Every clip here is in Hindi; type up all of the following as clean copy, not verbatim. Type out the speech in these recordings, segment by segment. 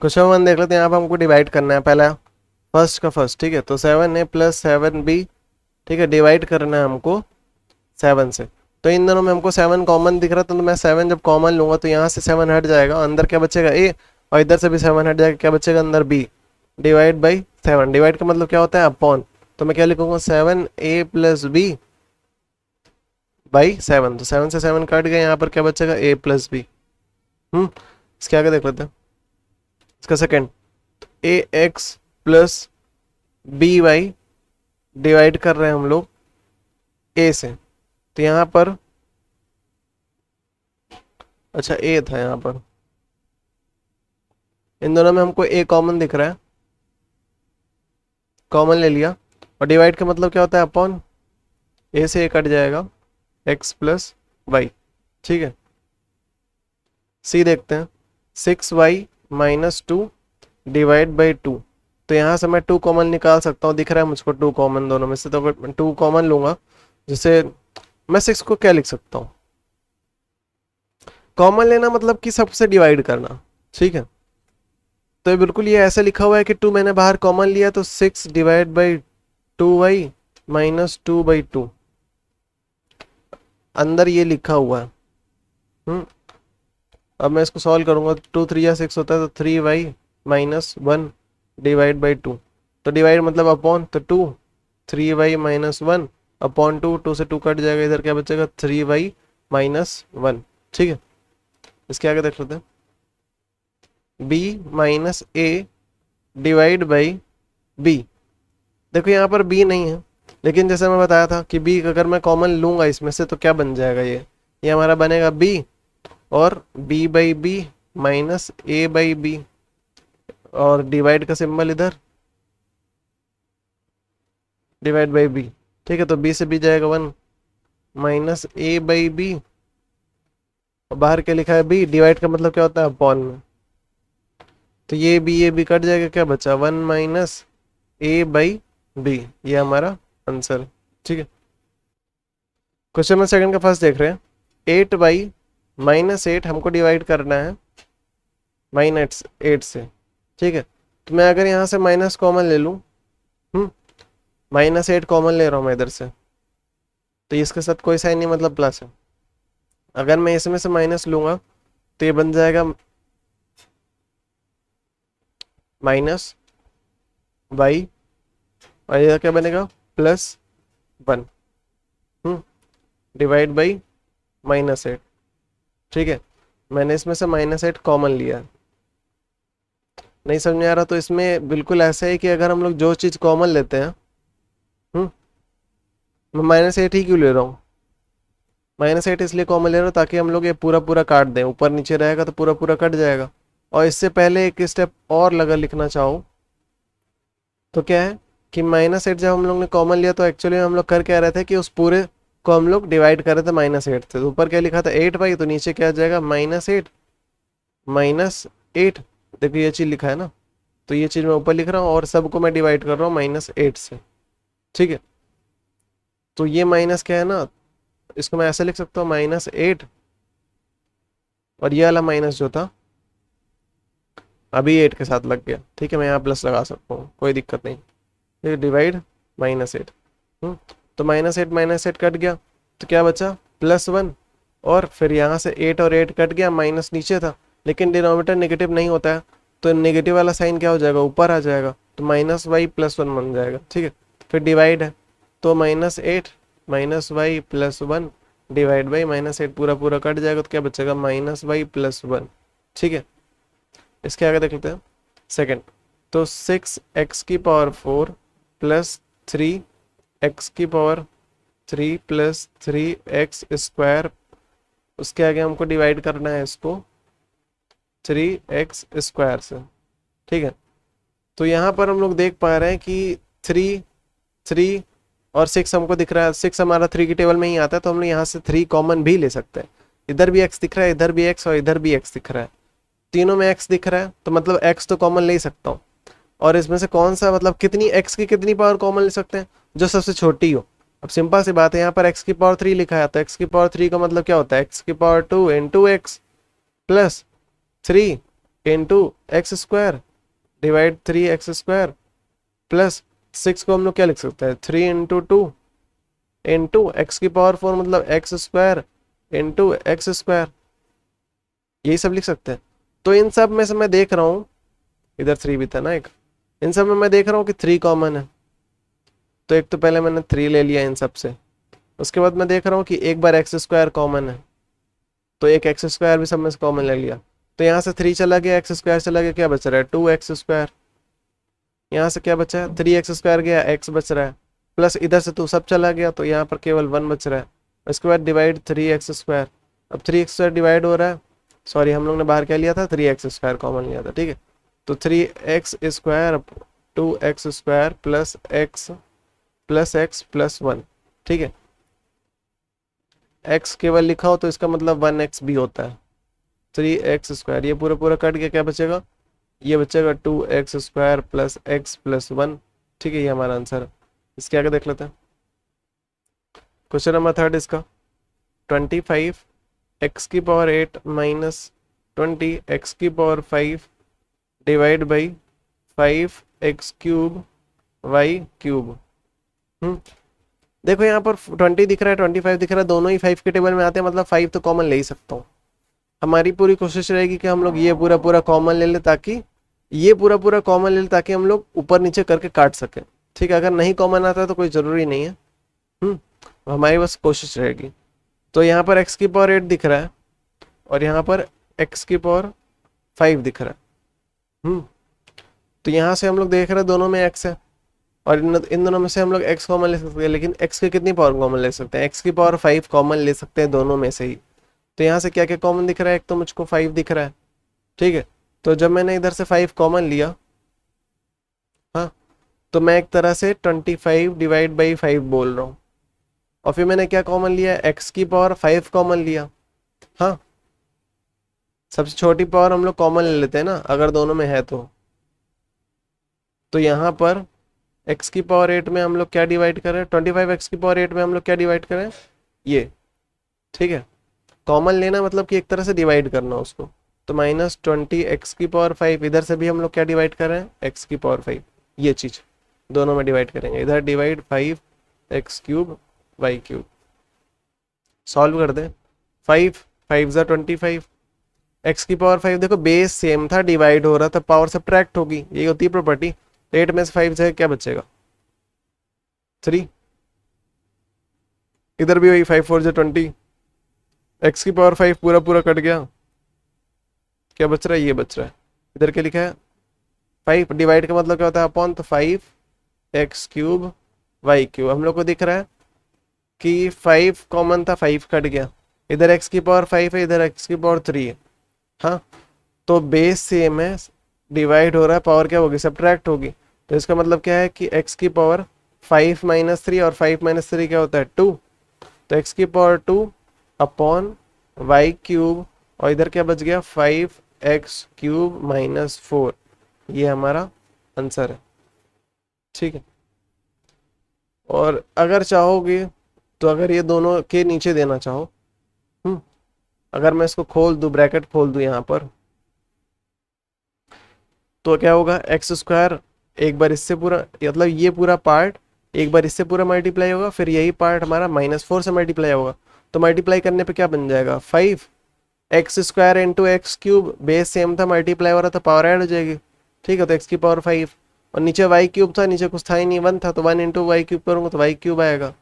क्वेश्चन 1 देख लेते हैं। यहाँ पर हमको डिवाइड करना है पहला फर्स्ट का फर्स्ट, ठीक है। तो 7a प्लस 7b, ठीक है, डिवाइड करना है हमको 7 से। तो इन दोनों में हमको 7 कॉमन दिख रहा था, तो मैं 7 जब कॉमन लूंगा तो यहाँ से 7 हट जाएगा, अंदर क्या बचेगा a, और इधर से भी 7 हट जाएगा, क्या बचेगा अंदर b, डिवाइड बाई 7। डिवाइड का मतलब क्या होता है, अपॉन। तो मैं क्या लिखूंगा, 7a प्लस b बाई 7। तो 7 से 7 कट गए, यहाँ पर क्या बचेगा a प्लस b। इसके आगे देख लेते हैं इसका second. A X plus B Y divide कर रहे हैं हम लोग ए से। तो यहाँ पर अच्छा ए था, यहाँ पर इन दोनों में हमको ए कॉमन दिख रहा है, कॉमन ले लिया। और डिवाइड का मतलब क्या होता है, अपॉन। ए से ए कट जाएगा, एक्स प्लस वाई, ठीक है। सी देखते हैं, 6y माइनस 2 डिवाइड बाई 2। तो यहाँ से मैं 2 कॉमन निकाल सकता हूँ, दिख रहा है मुझको 2 कॉमन दोनों में से। तो अगर 2 कॉमन लूंगा, जैसे मैं 6 को क्या लिख सकता हूँ, कॉमन लेना मतलब कि सबसे डिवाइड करना, ठीक है। तो ये बिल्कुल ये ऐसे लिखा हुआ है कि 2 मैंने बाहर कॉमन लिया, तो 6 डिवाइड बाई 2y माइनस 2/2, अंदर ये लिखा हुआ है। अब मैं इसको सॉल्व करूंगा, 2 3 या 6 होता है, तो 3y माइनस 1 डिवाइड बाई 2। तो डिवाइड मतलब अपॉन, तो 2 3y माइनस 1 अपॉन 2, 2 से 2 कट जाएगा, इधर क्या बचेगा 3y माइनस 1, ठीक है। इसके आगे देख लेते हैं, b minus a divide by b। देखो यहाँ पर b नहीं है, लेकिन जैसे मैं बताया था कि b अगर मैं कॉमन लूंगा इसमें से तो क्या बन जाएगा, ये हमारा बनेगा b, और b by B minus a by B, और डिवाइड का सिंबल इधर, डिवाइड बाई बी, ठीक है। तो b से b जाएगा 1 माइनस a बाई बी, और बाहर क्या लिखा है b, डिवाइड का मतलब क्या होता है, अपॉन में। तो ये b कट जाएगा, क्या बचा 1 माइनस a बाई बी, ये हमारा आंसर है, ठीक है। क्वेश्चन में सेकंड का फर्स्ट देख रहे हैं, 8y माइनस 8 हमको डिवाइड करना है माइनस 8 से, ठीक है। तो मैं अगर यहाँ से माइनस कॉमन ले लूँ, माइनस 8 कॉमन ले रहा हूँ मैं इधर से, तो इसके साथ कोई साइन नहीं, मतलब प्लस है। अगर मैं इसमें से माइनस लूंगा तो ये बन जाएगा माइनस वाई, और ये क्या बनेगा प्लस 1 डिवाइड बाई माइनस 8, ठीक है। मैंने इसमें से माइनस 8 कॉमन लिया है। नहीं समझ में आ रहा तो इसमें बिल्कुल ऐसा है कि अगर हम लोग जो चीज़ कॉमन लेते हैं, मैं माइनस 8 ही क्यों ले रहा हूँ, माइनस 8 इसलिए कॉमन ले रहा हूँ ताकि हम लोग ये पूरा पूरा काट दें, ऊपर नीचे रहेगा तो पूरा पूरा कट जाएगा। और इससे पहले एक स्टेप और अगर लिखना चाहो तो क्या है कि माइनस 8 जब हम लोग ने कॉमन लिया तो एक्चुअली हम लोग कर क्या रहे थे कि उस पूरे को हम लोग डिवाइड कर रहे थे माइनस 8 से। तो ऊपर क्या लिखा था 8y, तो नीचे क्या आ जाएगा -8 -8। देखो ये चीज़ लिखा है ना, तो ये चीज़ मैं ऊपर लिख रहा हूँ और सबको मैं डिवाइड कर रहा हूँ -8 से, ठीक है। तो ये माइनस क्या है ना, इसको मैं ऐसे लिख सकता हूँ -8, और ये वाला माइनस जो था अभी 8 के साथ लग गया, ठीक है। मैं यहाँ प्लस लगा सकता हूँ, कोई दिक्कत नहीं, ठीक है। डिवाइड -8, तो -8 कट गया, तो क्या बचा +1, और फिर यहाँ से 8 और 8 कट गया, माइनस नीचे था, लेकिन डिनोमिनेटर नेगेटिव नहीं होता है, तो नेगेटिव वाला साइन क्या हो जाएगा, ऊपर आ जाएगा, तो -y +1 बन जाएगा, ठीक है। फिर डिवाइड है, तो -8 -y +1 डिवाइड बाई -8, पूरा पूरा कट जाएगा, तो क्या बचेगा -y +1, ठीक है। इसके आगे देख लेते हैं सेकंड। तो 6x की पावर 4 प्लस 3x की पावर 3 प्लस 3x स्क्वायर, उसके आगे हमको डिवाइड करना है इसको 3x स्क्वायर से, ठीक है। तो यहाँ पर हम लोग देख पा रहे हैं कि 3 3 और 6 हमको दिख रहा है, 6 हमारा 3 की टेबल में ही आता है, तो हम लोग यहाँ से 3 कॉमन भी ले सकते हैं। इधर भी x दिख रहा है, इधर भी x, और इधर भी x दिख रहा है, तीनों में x दिख रहा है, तो मतलब x तो कॉमन ले ही सकता हूँ। और इसमें से कौन सा, मतलब कितनी x की कितनी पावर कॉमन ले सकते हैं, जो सबसे छोटी हो। अब सिंपल सी बात है, यहाँ पर x की पावर 3 लिखा है, तो x की पावर 3 का मतलब क्या होता है, x की power 2 into x plus 3 into x square divide 3x² plus 6 को हम लोग क्या लिख सकते हैं 3 × 2 इंटू x⁴ मतलब x² इंटू x², यही सब लिख सकते हैं। तो इन सब में से मैं देख रहा हूँ, इधर 3 भी था ना एक, इन सब में मैं देख रहा हूँ कि 3 कॉमन है, तो एक तो पहले मैंने 3 ले लिया इन सब से। उसके बाद मैं देख रहा हूँ कि एक बार x² कॉमन है, तो एक x² भी सब में से कॉमन ले लिया। तो यहाँ से 3 चला गया, x² चला गया, क्या बच रहा है 2x²। यहाँ से क्या बचा है 3x² गया, x बच रहा है, प्लस इधर से 2 सब चला गया, तो यहाँ पर केवल 1 बच रहा है। उसके बाद डिवाइड 3x², अब 3x² डिवाइड हो रहा है, सॉरी हम लोग ने बाहर क्या लिया था 3x² कॉमन लिया था, ठीक है। तो 3x² 2x² plus x plus 1, ठीक है। x केवल लिखा हो तो इसका मतलब 1x भी होता है। 3x², ये पूरा पूरा कट गया, क्या बचेगा, ये बचेगा 2x² प्लस x प्लस 1, ठीक है। ये हमारा आंसर है। इसके आगे देख लेते हैं क्वेश्चन नंबर 3 इसका 25x⁸ minus 20x⁵ divide by 5x³ y³। देखो यहाँ पर 20 दिख रहा है 25 दिख रहा है, दोनों ही 5 के टेबल में आते हैं, मतलब 5 तो कॉमन ले ही सकता हूँ। हमारी पूरी कोशिश रहेगी कि हम लोग ये पूरा पूरा कॉमन ले ले, ताकि ये पूरा पूरा कॉमन ले ले ताकि हम लोग ऊपर नीचे करके काट सकें, ठीक है। अगर नहीं कॉमन आता है तो कोई ज़रूरी नहीं है, हमारी बस कोशिश रहेगी। तो यहाँ पर x⁸ दिख रहा है और यहाँ पर x⁵ दिख रहा है। तो यहाँ से हम लोग देख रहे हैं दोनों में x है, और इन दोनों में से हम लोग x कॉमन ले सकते हैं, लेकिन x की कितनी पावर कॉमन ले सकते हैं, x⁵ कॉमन ले सकते हैं दोनों में से ही। तो यहाँ से क्या क्या कॉमन दिख रहा है, एक तो मुझको 5 दिख रहा है, ठीक है। तो जब मैंने इधर से 5 कॉमन लिया, हाँ, तो मैं एक तरह से 25 डिवाइड बाई 5 बोल रहा हूँ। और फिर मैंने क्या कॉमन लिया, x⁵ कॉमन लिया, हाँ। सबसे छोटी पावर हम लोग कॉमन ले लेते हैं ना, अगर दोनों में है तो यहाँ पर x⁸ में हम लोग क्या डिवाइड करें, 25x⁸ में हम लोग क्या डिवाइड करें, ये, ठीक है। कॉमन लेना मतलब कि एक तरह से डिवाइड करना उसको, तो -20x⁵, इधर से भी हम लोग क्या डिवाइड कर रहे हैं x⁵, ये चीज़ दोनों में डिवाइड करेंगे, इधर डिवाइड 5x³ y³। सॉल्व कर दें, 5 5 ज़ा 25, x⁵ देखो बेस सेम था, डिवाइड हो रहा था, पावर सब्ट्रैक्ट होगी, ये होती है प्रॉपर्टी। 8 में से 5 जाए क्या बचेगा 3, इधर भी वही 5 4 ज़ा 20, x⁵ पूरा पूरा कट गया, क्या बच रहा है, ये बच रहा है। इधर क्या लिखा है 5, डिवाइड का मतलब क्या होता है अपॉन, तो 5x³ y³। हम लोग को दिख रहा है कि 5 कॉमन था, 5 कट गया, इधर x⁵ है, इधर x⁵3 है, हाँ। तो बेस सेम है, डिवाइड हो रहा है, पावर क्या होगी सब्ट्रैक्ट होगी। तो इसका मतलब क्या है कि x⁵ 5 - 3, और 5 - 3 क्या होता है 2, तो x⁵2 अपॉन y³, और इधर क्या बच गया 5x³ - 4, ये हमारा आंसर है, ठीक है। और अगर चाहोगे तो अगर ये दोनों के नीचे देना चाहो, अगर मैं इसको खोल दूं, ब्रैकेट खोल दूं यहाँ पर, तो क्या होगा x² एक बार इससे पूरा, मतलब ये पूरा पार्ट एक बार इससे पूरा मल्टीप्लाई होगा, फिर यही पार्ट हमारा -4 से मल्टीप्लाई होगा, तो मल्टीप्लाई करने पे क्या बन जाएगा 5 x² into x³, base same था, मल्टीप्लाई हो रहा था, पावर ऐड हो जाएगी, ठीक है। तो x⁵, और नीचे y³ था, नीचे कुछ था ही नहीं, 1 था, तो 1 इंटू y³ करूँगा तो y³ आएगा,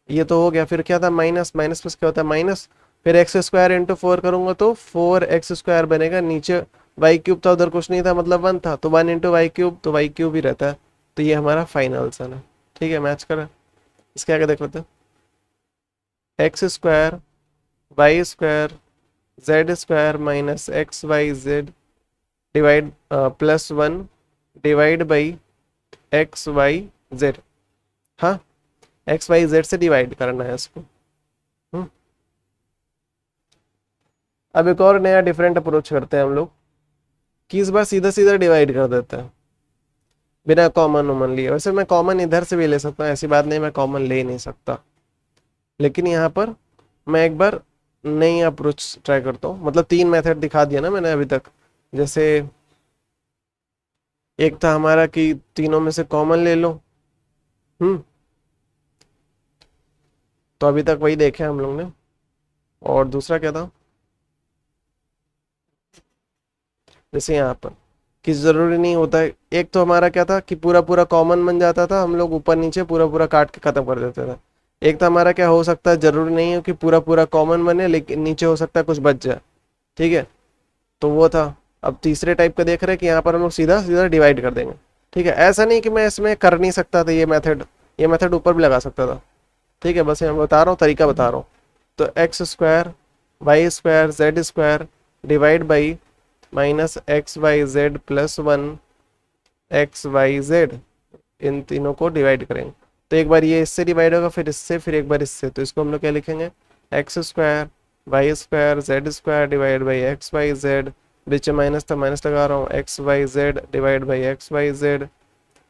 ये तो हो गया। फिर क्या था माइनस, माइनस प्लस क्या होता है माइनस, फिर x² इंटू 4 करूँगा तो 4x² बनेगा, नीचे y³ था, उधर कुछ नहीं था, मतलब 1 था, तो 1 इंटू y³, तो y³ ही रहता है। तो ये हमारा फाइनल आंसर है, ठीक है, मैच करें। इसके आगे देख लेते हैं, x² y² z² minus xyz divide +1 divide by xyz, हाँ, xyz से डिवाइड करना है इसको। अब एक और नया डिफरेंट अप्रोच करते हैं हम लोग, कि इस बार सीधा सीधा डिवाइड कर देते हैं बिना कॉमन वॉमन लिए। वैसे मैं कॉमन इधर से भी ले सकता हूँ, ऐसी बात नहीं मैं कॉमन ले ही नहीं सकता, लेकिन यहाँ पर मैं एक बार नई अप्रोच ट्राई करता हूँ। मतलब 3 मेथड दिखा दिया ना मैंने अभी तक, जैसे एक था हमारा कि तीनों में से कॉमन ले लो। हम्म। तो अभी तक वही देखे हम लोग ने। और दूसरा क्या था, जैसे यहाँ पर कि जरूरी नहीं होता है। एक तो हमारा क्या था कि पूरा पूरा कॉमन बन जाता था, हम लोग ऊपर नीचे पूरा पूरा काट के खत्म कर देते थे। एक तो हमारा क्या हो सकता है, जरूरी नहीं है कि पूरा पूरा कॉमन बने, लेकिन नीचे हो सकता है कुछ बच जाए। ठीक है, तो वो था। अब तीसरे टाइप का देख रहे हैं कि यहाँ पर हम लोग सीधा सीधा डिवाइड कर देंगे। ठीक है, ऐसा नहीं कि मैं इसमें कर नहीं सकता था ये मेथड ऊपर भी लगा सकता था। ठीक है, बस मैं बता रहा हूँ, तरीका बता रहा हूँ। तो X square Y square Z square divide by minus X Y Z plus one X Y Z, इन तीनों को डिवाइड करेंगे। तो एक बार ये इससे डिवाइड होगा, फिर इससे, फिर एक बार इससे। तो इसको हम लोग क्या लिखेंगे, X square Y square Z square divide by X Y Z, बीच में माइनस था माइनस लगा रहा हूँ, X Y Z divide by X Y Z,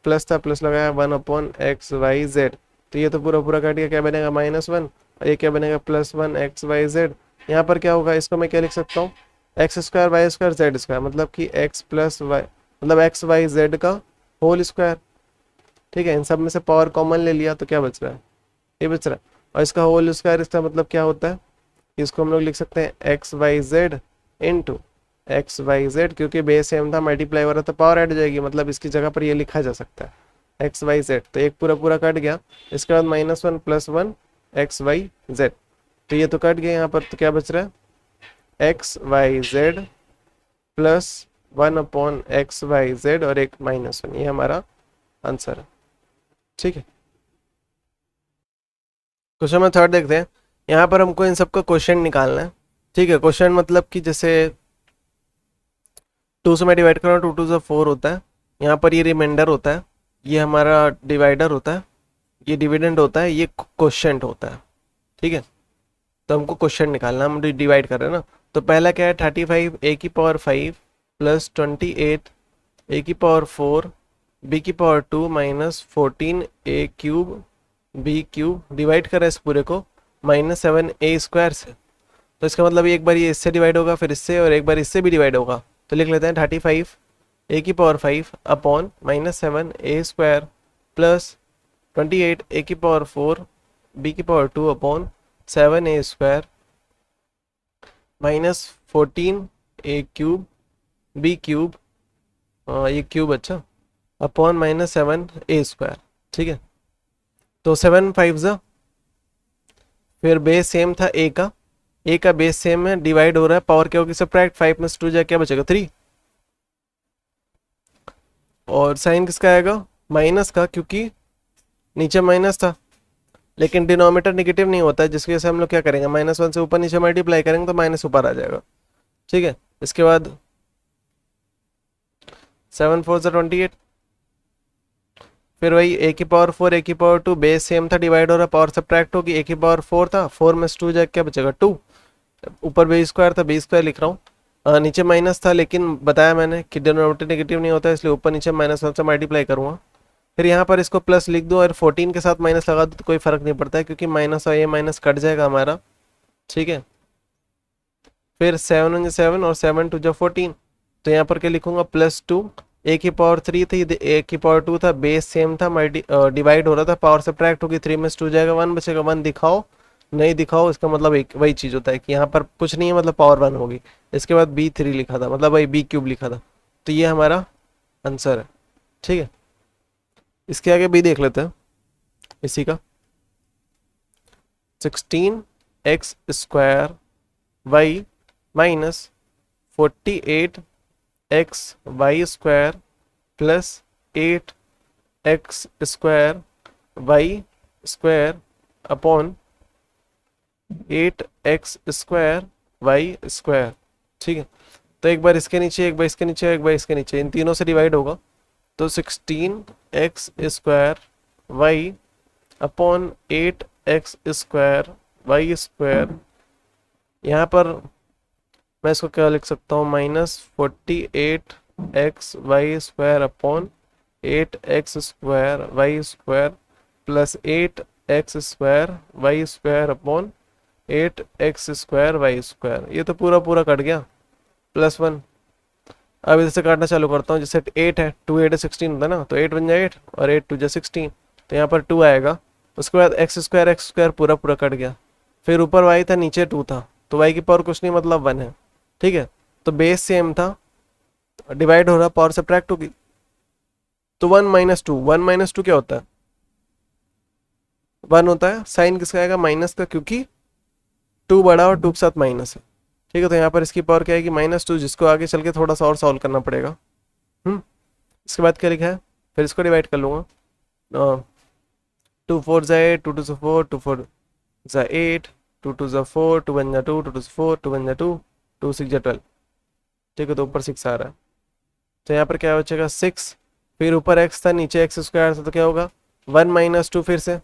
plus था प्लस लगाया, one upon X Y Z. तो ये तो पूरा पूरा काट गया, क्या बनेगा माइनस वन, और ये क्या बनेगा plus one X Y Z. यहाँ पर क्या होगा, इसको मैं क्या लिख सकता हूँ, X square Y square Z square, मतलब कि एक्स प्लस वाई, मतलब एक्स वाई जेड का होल स्क्वायर। ठीक है, इन सब में से पावर कॉमन ले लिया, तो क्या बच रहा है, ये बच रहा है। और इसका होल स्क्वायर, इसका मतलब क्या होता है, इसको हम लोग लिख सकते हैं X Y Z into X Y Z, क्योंकि बेस सेम था, मल्टीप्लाई हो रहा था, पावर ऐड हो जाएगी, मतलब इसकी जगह पर ये लिखा जा सकता है एक्स वाई जेड। तो एक पूरा पूरा कट गया, इसके बाद minus one plus one X Y Z, तो ये तो कट गया यहाँ पर। तो क्या बच रहा है, X Y Z plus one upon X Y Z और एक माइनस वन, ये हमारा आंसर है। ठीक है, क्वेश्चन में थर्ड देखते हैं। यहाँ पर हमको इन सबका क्वेश्चन निकालना है। ठीक है, क्वेश्चन मतलब कि जैसे टू से मैं डिवाइड कर रहा हूँ, टू टू से फोर होता है, यहाँ पर ये रिमाइंडर होता है, ये हमारा डिवाइडर होता है, ये डिविडेंड होता है, ये क्वोशिएंट होता है। ठीक है, तो हमको क्वेश्चन निकालना, हम डिवाइड कर रहे हैं ना। तो पहला क्या है, 35 ए की पावर 5 प्लस 28 ए की पावर 4 बी की पावर 2 माइनस 14 ए क्यूब बी क्यूब, डिवाइड कर रहे हैं इस पूरे को माइनस 7 ए स्क्वायर से। तो इसका मतलब एक बार ये इससे डिवाइड होगा, फिर इससे, और एक बार इससे भी डिवाइड होगा। तो लिख लेते हैं 35 ए की पावर 5 अपॉन माइनस 7 ए स्क्वायर प्लस 28 ए की पावर 4 बी की पावर 2 अपॉन 7 ए स्क्वायर माइनस 14 ए क्यूब बी क्यूब, ये क्यूब अच्छा, अपॉन माइनस 7 ए स्क्वायर। ठीक है, तो 7 5 ज़ा, फिर बेस सेम था ए का बेस सेम है, डिवाइड हो रहा है, पावर क्या होगी सब्ट्रैक्ट, 5 में से 2 जाए क्या बचेगा 3, और साइन किसका आएगा माइनस का, क्योंकि नीचे माइनस था, लेकिन डिनोमिनेटर नेगेटिव नहीं होता है, जिसकी वजह से हम लोग क्या करेंगे, माइनस वन से ऊपर नीचे मल्टीप्लाई करेंगे तो माइनस ऊपर आ जाएगा। ठीक है, इसके बाद 7 4 ज़ा 28, फिर वही ए की पावर 4 ए की पावर 2, बेस सेम था, डिवाइड हो रहा, पावर सब्ट्रैक्ट होगी, ए की पावर 4 था, 4 में से 2 जाए क्या बचेगा 2, ऊपर बी स्क्वायर था, बी स्क्वायर लिख रहा हूँ, नीचे माइनस था, लेकिन बताया मैंने कि डिनोमिनेटर नेगेटिव नहीं होता है, इसलिए ऊपर नीचे माइनस वन से मल्टीप्लाई करूँगा। फिर यहाँ पर इसको प्लस लिख दो और 14 के साथ माइनस लगा दो तो कोई फर्क नहीं पड़ता है, क्योंकि माइनस और ये माइनस कट जाएगा हमारा। ठीक है, फिर 7 वन 7 और 7 टू जो 14, तो यहाँ पर क्या लिखूंगा +2, ए की पावर 3 थी, ए की पावर 2 था, बेस सेम था, डिवाइड हो रहा था, पावर सब्ट्रैक्ट होगी, 3 में से 2 जाएगा 1 बचेगा, 1 दिखाओ नहीं दिखाओ, इसका मतलब एक वही चीज़ होता है कि यहाँ पर कुछ नहीं है, मतलब पावर 1 होगी। इसके बाद B3 लिखा था, मतलब वही बी क्यूब लिखा था, तो ये हमारा आंसर है। ठीक है, इसके आगे बी देख लेते हैं इसी का, 16 X square Y minus 48 X Y square plus 8 X square Y square upon 8 X square Y square. ठीक है, तो एक बार इसके नीचे, एक बार इसके नीचे, एक बार इसके नीचे, इन तीनों से डिवाइड होगा, तो 16 X square Y upon 8 X square Y square, यहाँ पर मैं इसको क्या लिख सकता हूँ, -48 X Y square upon 8 X square Y square plus 8 X square Y square upon 8 X square Y square, ये तो पूरा पूरा कट गया, +1। अब इधर से काटना चालू करता हूँ। जैसे 8 है, 2 8 16 होता है ना, तो 8 बन जाए 8 और 8 2 जा 16, तो यहाँ पर 2 आएगा। उसके बाद एक्स स्क्वायर पूरा पूरा कट गया। फिर ऊपर y था, नीचे 2 था, तो y की पावर कुछ नहीं मतलब 1 है। ठीक है, तो बेस सेम था, डिवाइड हो रहा, पावर सब्ट्रैक्ट होगी। तो 1 माइनस टू, 1 माइनस टू क्या होता है? 1 होता है। साइन किसका आएगा? माइनस का, क्योंकि 2 बड़ा और 2 के साथ माइनस है। ठीक है, तो यहाँ पर इसकी पावर क्या आएगी? -2, जिसको आगे चल के थोड़ा सा और सॉल्व करना पड़ेगा। इसके बाद क्या लिखा है? फिर इसको डिवाइड कर लूँगा। 2 4 जा 8, 2 2 जा 4, 2 4 जा 8, 2 2 जा 4, 2 1 जा 2, 2 2 जा 4, 2 1 जा 2, 2 6 जा 12। ठीक है, तो ऊपर 6 आ रहा है, तो यहाँ पर क्या बचेगा? 6। फिर ऊपर x था, नीचे एक्स स्क्वायर था, तो क्या होगा? 1 माइनस 2, फिर से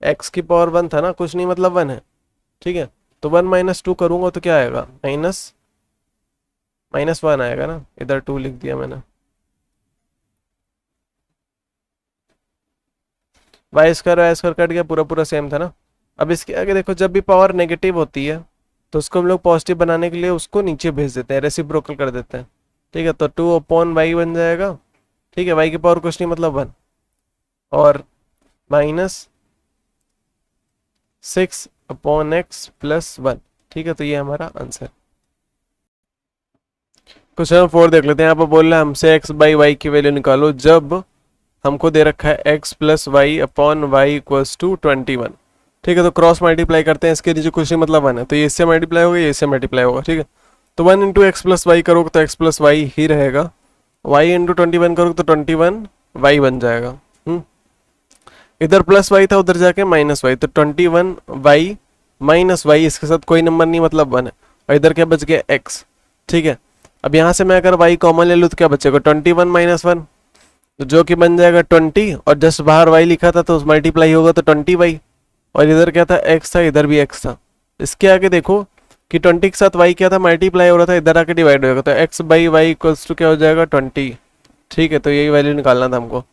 x की पावर 1 था ना, कुछ नहीं मतलब 1 है। ठीक है, तो 1 माइनस 2 करूँगा तो क्या आएगा? -1 आएगा ना, इधर 2 लिख दिया मैंने। वाई स्क्वायर कट गया, पूरा पूरा सेम था ना। अब इसके आगे देखो, जब भी पावर नेगेटिव होती है तो उसको हम लोग पॉजिटिव बनाने के लिए उसको नीचे भेज देते हैं, रेसिप्रोकल कर देते हैं। ठीक है, तो 2/y बन जाएगा। ठीक है, y की पावर कुछ नहीं मतलब 1 और -6/x + 1। ठीक है, तो ये हमारा आंसर। क्वेश्चन 4 देख लेते हैं। यहाँ पर बोल रहा है हमसे x/y की वैल्यू निकालो जब हमको दे रखा है x + y/y = 21। ठीक है, तो क्रॉस मल्टीप्लाई करते हैं। इसके नीचे कुछ नहीं मतलब 1 है, तो ये इससे मल्टीप्लाई होगा, ये इससे मल्टीप्लाई होगा। ठीक है, तो 1 × x + y करोगे तो x + y ही रहेगा। y × 21 करोगे तो 21y बन जाएगा। इधर +y था, उधर जाके -y, तो 21y - y, इसके साथ कोई नंबर नहीं मतलब 1 है। और इधर क्या बच गया? x। ठीक है, अब यहाँ से मैं अगर y कॉमन ले लूँ तो क्या बचेगा? 21 - 1, तो जो कि बन जाएगा 20, और जस्ट बाहर y लिखा था तो मल्टीप्लाई होगा तो 20y। और इधर क्या था? x था, इधर भी x था। इसके आगे देखो कि 20 के साथ y क्या था? मल्टीप्लाई हो रहा था, इधर आके डिवाइड होगा, तो x/y = क्या हो जाएगा? 20। ठीक है, तो यही वैल्यू निकालना था हमको।